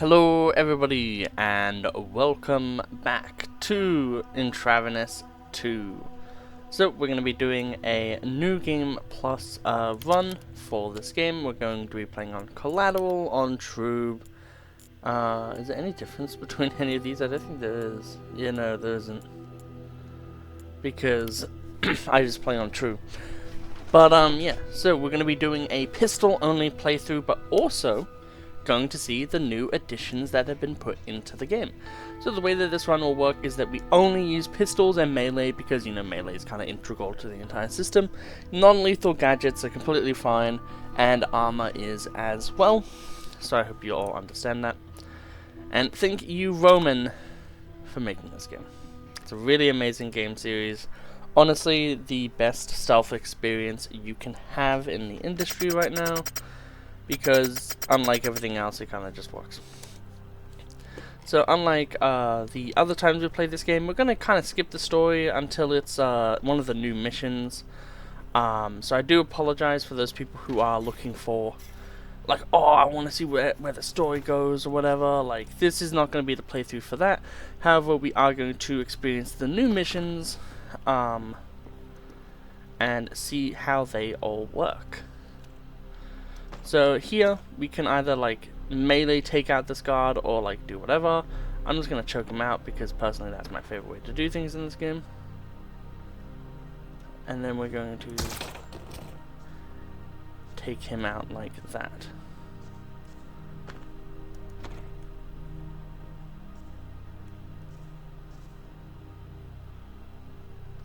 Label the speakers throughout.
Speaker 1: Hello everybody and welcome back to Intravenous 2. So we're going to be doing a new game plus run for this game. We're going to be playing on Collateral, on Trube. Is there any difference between any of these? I don't think there is. Yeah, no, there isn't. Because I just play on True. But yeah, so we're going to be doing a pistol only playthrough, but also going to see the new additions that have been put into the game. So the way that this run will work is that we only use pistols and melee because, you know, melee is kind of integral to the entire system. Non-lethal gadgets are completely fine, and armor is as well. So I hope you all understand that. And thank you, Roman, for making this game. It's a really amazing game series. Honestly, the best stealth experience you can have in the industry right now, because unlike everything else, it kind of just works. So unlike the other times we played this game, we're going to kind of skip the story until it's one of the new missions. So I do apologize for those people who are looking for, like, oh, I want to see where the story goes or whatever. Like, this is not going to be the playthrough for that. However, we are going to experience the new missions and see how they all work. So here we can either like melee take out this guard or like do whatever. I'm just gonna choke him out because personally that's my favorite way to do things in this game. And then we're going to take him out like that.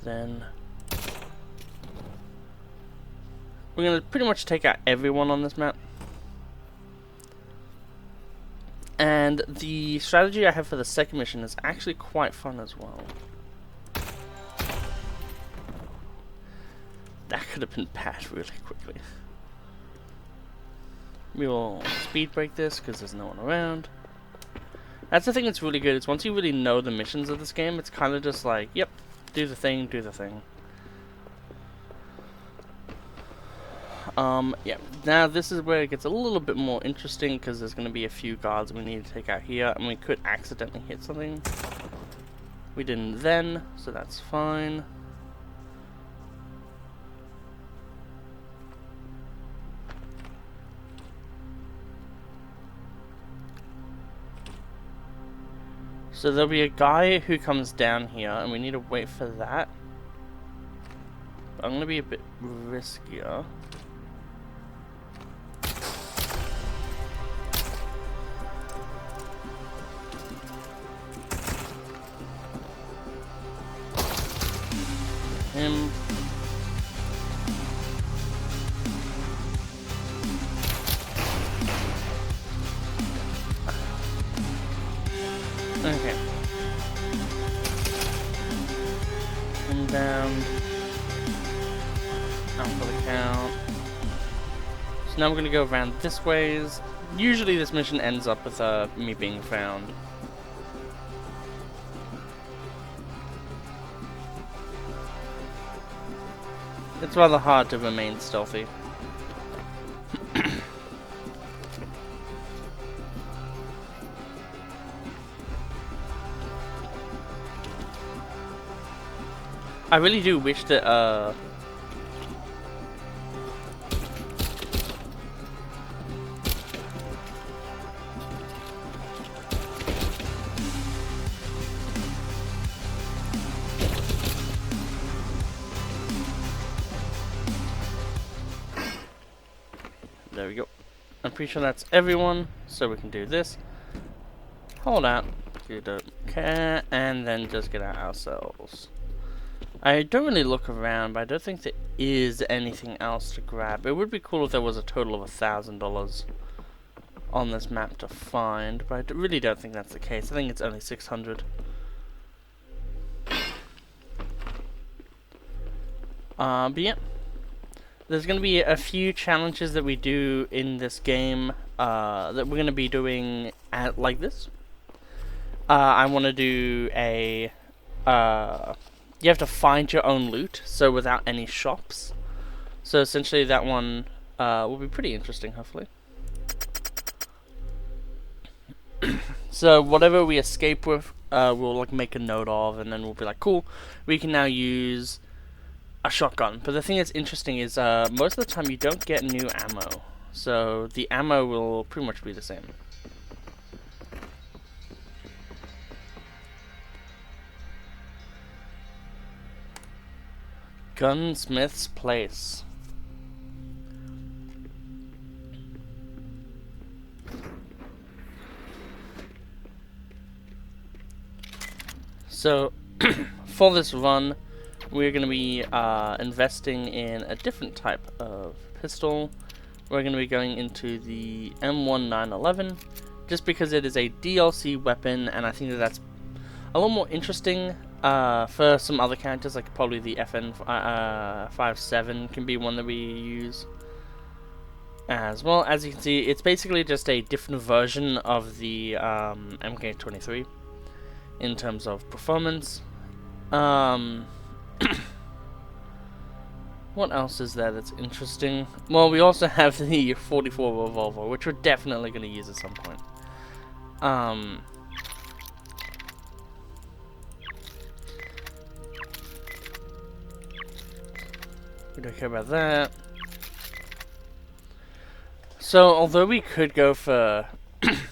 Speaker 1: Then we're going to pretty much take out everyone on this map. And the strategy I have for the second mission is actually quite fun as well. That could have been bad really quickly. We will speed break this because there's no one around. That's the thing that's really good, is once you really know the missions of this game, it's kind of just like, yep, do the thing, do the thing. Yeah, now this is where it gets a little bit more interesting because there's going to be a few guards we need to take out here, and we could accidentally hit something. We didn't then, so that's fine. So there'll be a guy who comes down here, and we need to wait for that. But I'm going to be a bit riskier. Him. Okay. Him down. Out for the count. So now we're gonna go around this ways. Usually this mission ends up with me being found. It's rather hard to remain stealthy. I really do wish that, there we go. I'm pretty sure that's everyone, so we can do this. Hold out. You don't care, and then just get out ourselves. I don't really look around, but I don't think there is anything else to grab. It would be cool if there was a total of $1,000 on this map to find, but I really don't think that's the case. I think it's only 600. But yeah. There's going to be a few challenges that we do in this game that we're going to be doing like this. I want to do a... you have to find your own loot, so without any shops. So essentially that one will be pretty interesting, hopefully. So whatever we escape with, we'll like make a note of, and then we'll be like, cool, we can now use a shotgun. But the thing that's interesting is most of the time you don't get new ammo, so the ammo will pretty much be the same. Gunsmith's Place. So, for this run, we're going to be investing in a different type of pistol. We're going to be going into the M1911, just because it is a DLC weapon, and I think that that's a little more interesting for some other characters, like probably the FN57 can be one that we use. As well, as you can see, it's basically just a different version of the MK23 in terms of performance. What else is there that's interesting? Well, we also have the 44 revolver, which we're definitely going to use at some point. We don't care about that. So, although we could go for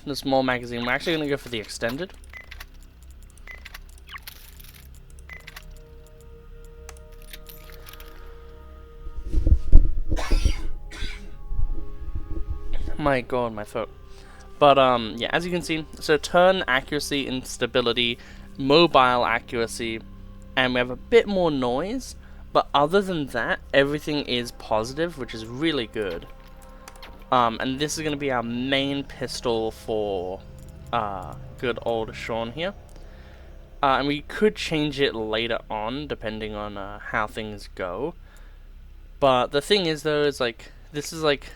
Speaker 1: the small magazine, we're actually going to go for the extended. My god, my throat. But, yeah, as you can see, so turn accuracy and stability, mobile accuracy, and we have a bit more noise, but other than that, everything is positive, which is really good. And this is going to be our main pistol for good old Sean here. And we could change it later on, depending on how things go. But the thing is, though, is like, this is like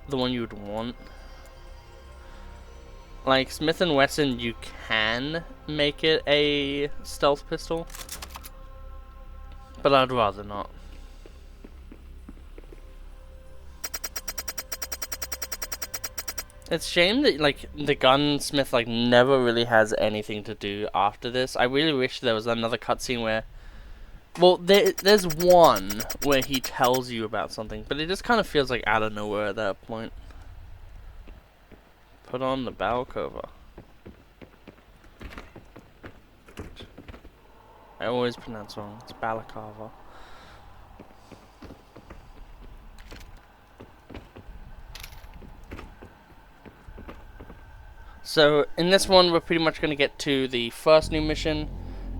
Speaker 1: the one you would want. Like, Smith & Wesson, you can make it a stealth pistol, but I'd rather not. It's a shame that, like, the gunsmith, like, never really has anything to do after this. I really wish there was another cutscene where... Well, there's one where he tells you about something, but it just kind of feels like out of nowhere at that point. Put on the bow cover. I always pronounce wrong. It's balaclava. So, in this one, we're pretty much going to get to the first new mission,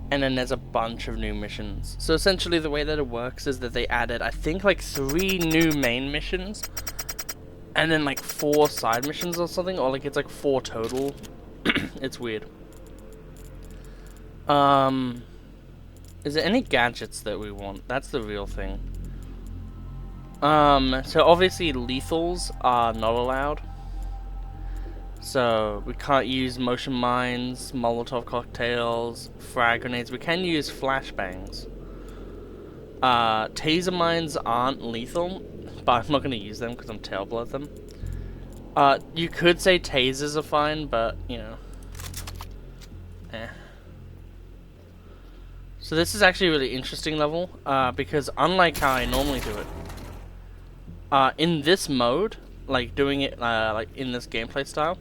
Speaker 1: and then there's a bunch of new missions. So, essentially, the way that it works is that they added, I think, like 3 new main missions, and then like 4 side missions or something, or like it's like 4 total. It's weird. Is there any gadgets that we want? That's the real thing. So obviously lethals are not allowed. So we can't use motion mines, Molotov cocktails, frag grenades. We can use flashbangs. Taser mines aren't lethal, but I'm not going to use them because I'm terrible at them. You could say tasers are fine, but, you know. So this is actually a really interesting level, because unlike how I normally do it, in this mode, like doing it like in this gameplay style,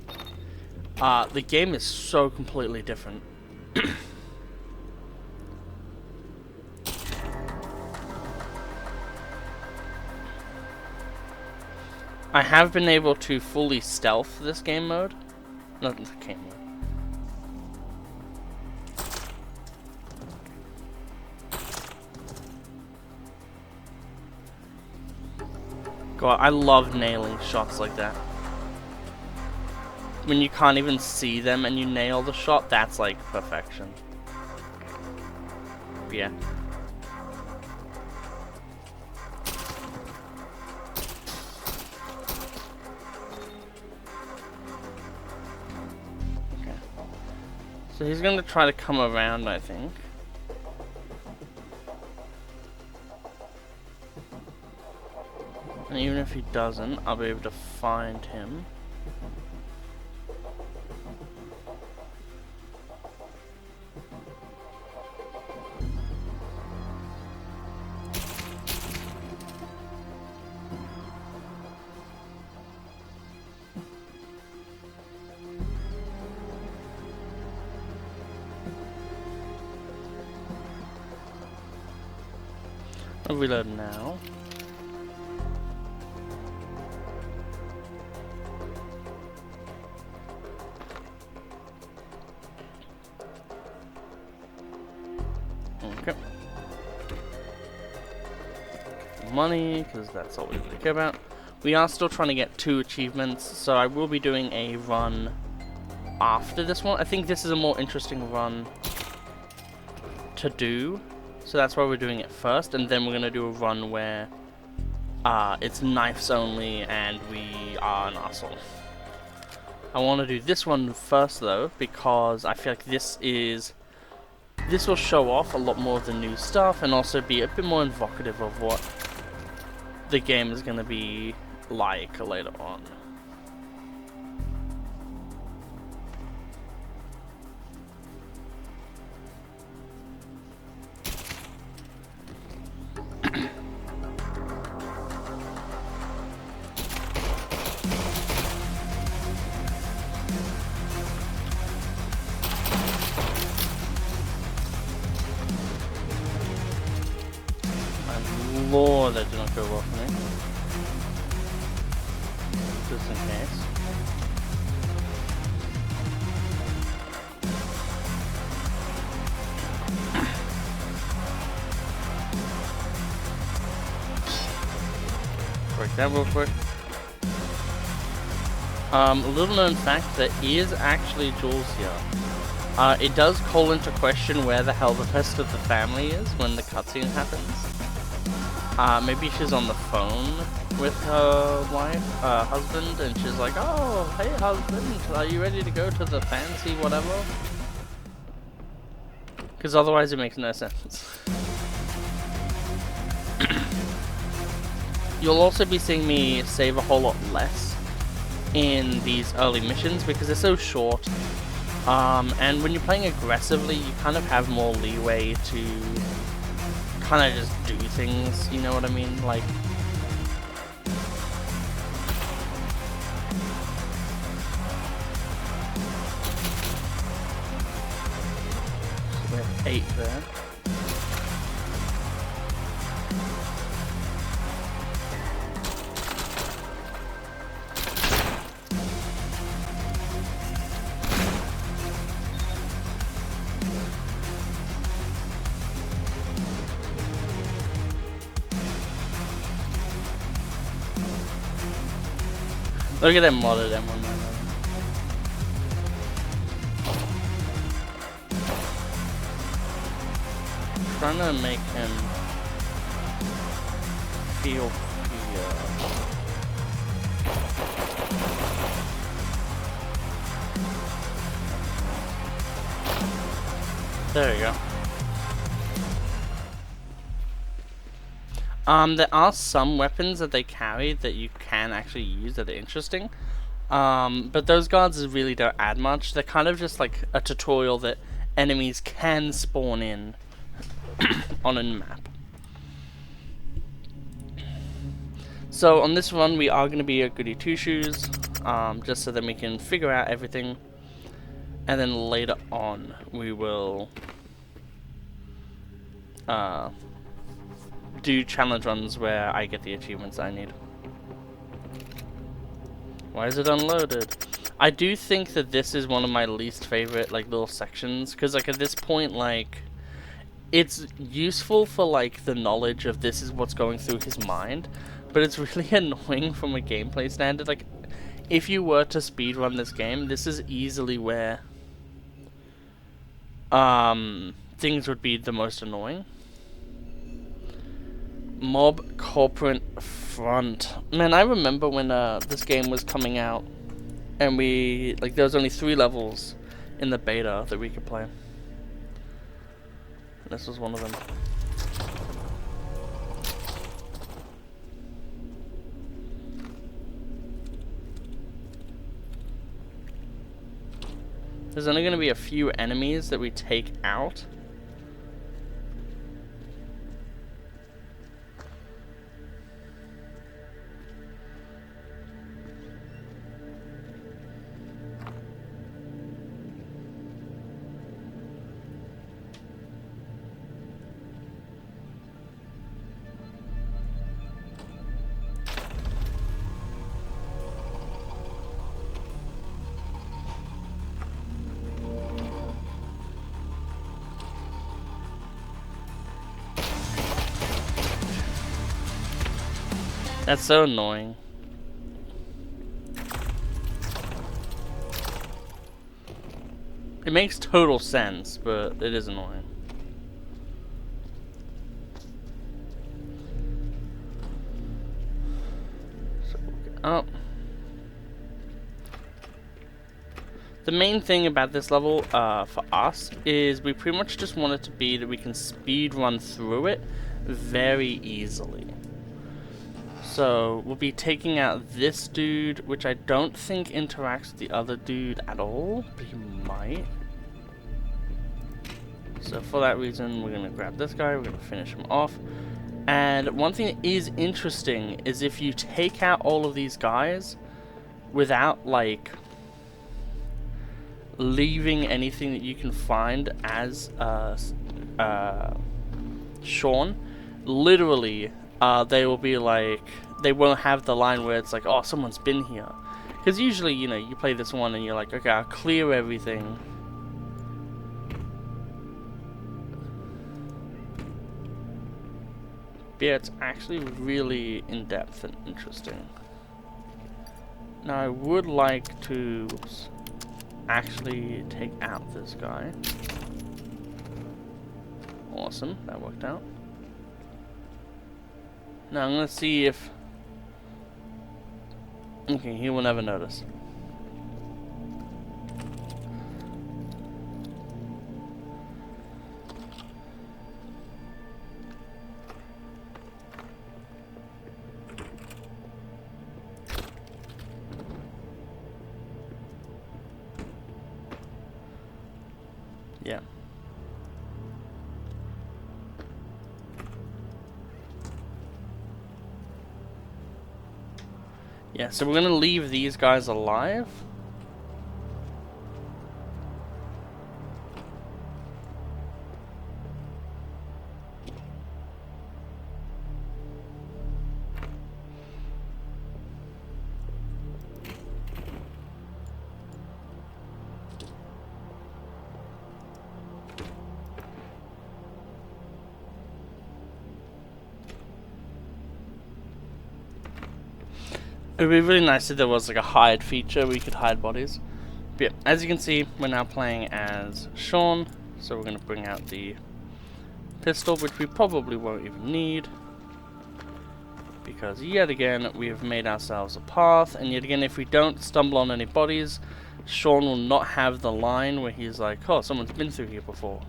Speaker 1: the game is so completely different. I have been able to fully stealth this game mode. Not the game mode. God, I love nailing shots like that. When you can't even see them and you nail the shot, that's like perfection. Yeah. Okay. So he's gonna try to come around, I think. And even if he doesn't, I'll be able to find him. I'll reload now. Okay. Money, because that's all we really care about. We are still trying to get 2 achievements, so I will be doing a run after this one. I think this is a more interesting run to do, so that's why we're doing it first, and then we're going to do a run where it's knives only and we are an asshole. I want to do this one first though, because I feel like this will show off a lot more of the new stuff and also be a bit more evocative of what the game is going to be like later on. Lord, that did not go well for me. Just in case. Break that real quick. A little known fact, there is actually Jules here. It does call into question where the hell the rest of the family is when the cutscene happens. Maybe she's on the phone with her husband, and she's like, "Oh, hey husband, are you ready to go to the fancy whatever?" Because otherwise it makes no sense. You'll also be seeing me save a whole lot less in these early missions because they're so short. And when you're playing aggressively, you kind of have more leeway to kind of just do things, you know what I mean? Like, so we have 8 there. Look at that modded M1. Trying to make him feel fear. There you go. There are some weapons that they carry that you can actually use that are interesting. But those guards really don't add much. They're kind of just like a tutorial that enemies can spawn in on a map. So on this run we are going to be a goody two-shoes, just so that we can figure out everything. And then later on we will do challenge runs where I get the achievements I need. Why is it unloaded? I do think that this is one of my least favorite like little sections, because like at this point, like, it's useful for like the knowledge of this is what's going through his mind, but it's really annoying from a gameplay standard. Like, if you were to speedrun this game, this is easily where things would be the most annoying. Mob Corporate Front. Man, I remember when this game was coming out, and there was only 3 levels in the beta that we could play. This was one of them. There's only going to be a few enemies that we take out. That's so annoying. It makes total sense, but it is annoying. So, oh. The main thing about this level, for us, is we pretty much just want it to be that we can speed run through it very easily. So, we'll be taking out this dude, which I don't think interacts with the other dude at all, but he might. So for that reason, we're going to grab this guy, we're going to finish him off. And one thing that is interesting is if you take out all of these guys without, like, leaving anything that you can find as Sean, literally, they will be like, they won't have the line where it's like, oh, someone's been here. Because usually, you know, you play this one and you're like, okay, I'll clear everything. But yeah, it's actually really in-depth and interesting. Now, I would like to actually take out this guy. Awesome, that worked out. Now, I'm going to see if... Okay, he will never notice. Yeah. Yeah, so we're gonna leave these guys alive. It would be really nice if there was like a hide feature where you could hide bodies. But yeah, as you can see, we're now playing as Sean, so we're going to bring out the pistol, which we probably won't even need. Because yet again, we have made ourselves a path, and yet again, if we don't stumble on any bodies, Sean will not have the line where he's like, oh, someone's been through here before.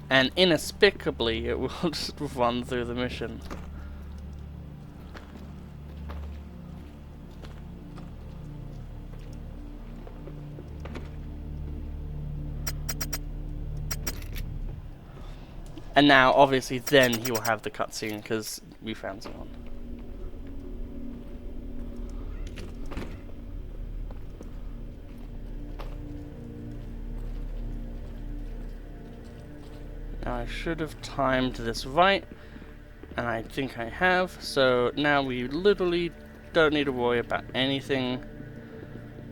Speaker 1: And inexplicably, it will just run through the mission. And now, obviously, then he will have the cutscene because we found someone. Now, I should have timed this right, and I think I have. So now we literally don't need to worry about anything.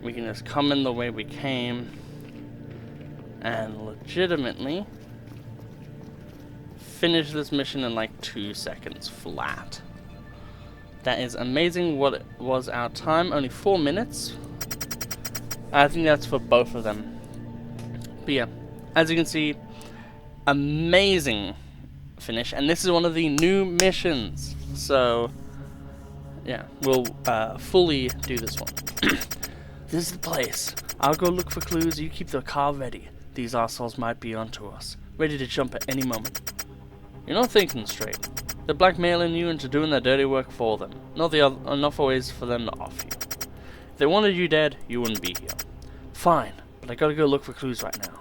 Speaker 1: We can just come in the way we came and legitimately finish this mission in like 2 seconds flat. That is amazing. What was our time? Only 4 minutes. I think that's for both of them. But yeah, as you can see, amazing finish, and this is one of the new missions. So yeah, we'll fully do this one. This is the place. I'll go look for clues. You keep the car ready. These assholes might be onto us, ready to jump at any moment. You're not thinking straight. They're blackmailing you into doing their dirty work for them. Not the enough ways for them to off you. If they wanted you dead, you wouldn't be here. Fine. but I gotta go look for clues right now.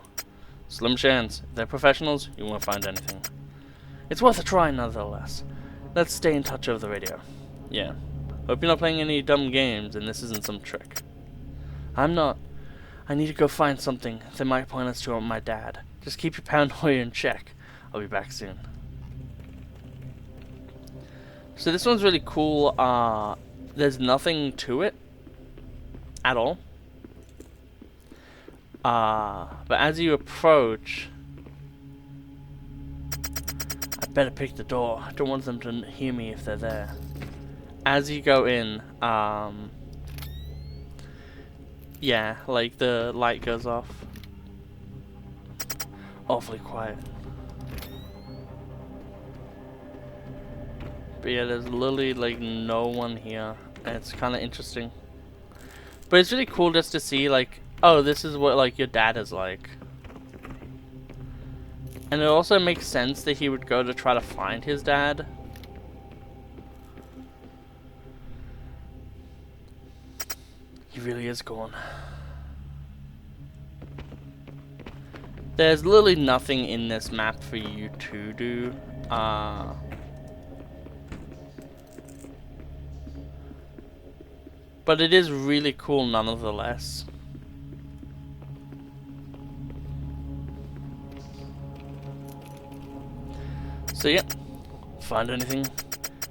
Speaker 1: Slim chance. If they're professionals, you won't find anything. It's worth a try nonetheless. Let's stay in touch over the radio. Yeah. Hope you're not playing any dumb games and this isn't some trick. I'm not. I need to go find something that might point us to my dad. Just keep your paranoia in check. I'll be back soon. So this one's really cool. There's nothing to it at all. But as you approach, I better pick the door. I don't want them to hear me if they're there. As you go in, yeah, like the light goes off. Awfully quiet. But yeah, there's literally like no one here, and it's kind of interesting. But it's really cool just to see like, oh, this is what like your dad is like. And it also makes sense that he would go to try to find his dad. He really is gone. There's literally nothing in this map for you to do. But it is really cool nonetheless. So yeah, find anything?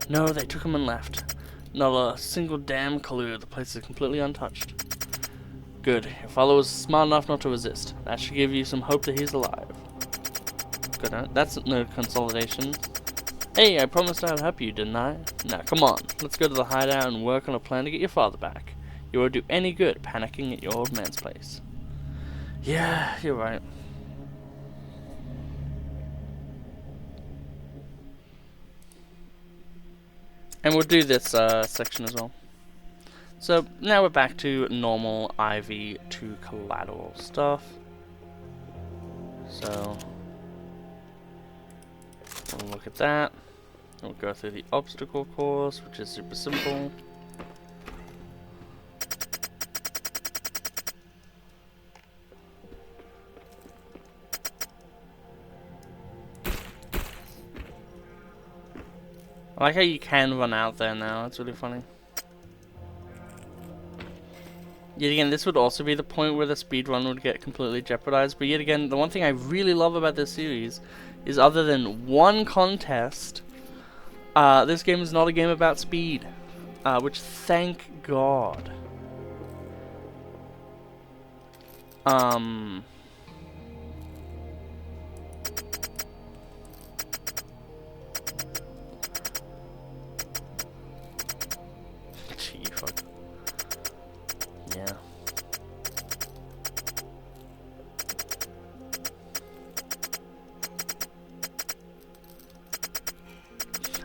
Speaker 1: No, they took him and left. Not a single damn clue. The place is completely untouched. Good. Your follower was smart enough not to resist. That should give you some hope that he's alive. Good. That's no consolidation. Hey, I promised I'd help you, didn't I? Now, come on. Let's go to the hideout and work on a plan to get your father back. You won't do any good panicking at your old man's place. Yeah, you're right. And we'll do this section as well. So now we're back to normal IV2 collateral stuff. So we'll look at that. We'll go through the obstacle course, which is super simple. I like how you can run out there now, it's really funny. Yet again, this would also be the point where the speedrun would get completely jeopardized, but yet again, the one thing I really love about this series is other than one contest, this game is not a game about speed, which thank God. Gee, fuck. Yeah.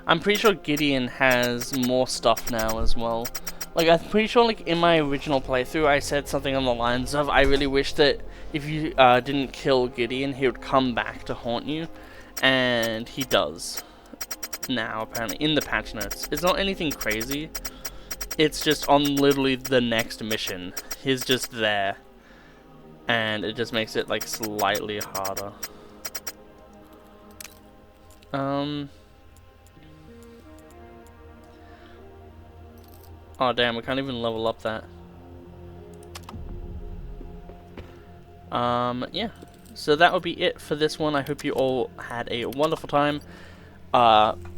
Speaker 1: I'm pretty sure Gideon has more stuff now as well. Like, I'm pretty sure, like, in my original playthrough, I said something on the lines of, I really wish that if you didn't kill Gideon, he would come back to haunt you. And he does. Now, apparently, in the patch notes. It's not anything crazy. It's just on literally the next mission. He's just there. And it just makes it, like, slightly harder. Oh damn, we can't even level up that. Yeah. So that would be it for this one. I hope you all had a wonderful time.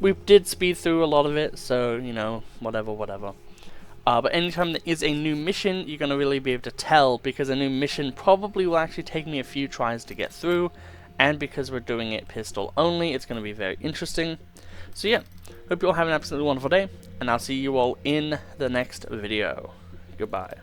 Speaker 1: We did speed through a lot of it, so, you know, whatever. But anytime there is a new mission, you're going to really be able to tell, because a new mission probably will actually take me a few tries to get through, and because we're doing it pistol only, it's going to be very interesting. So yeah, hope you all have an absolutely wonderful day, and I'll see you all in the next video. Goodbye.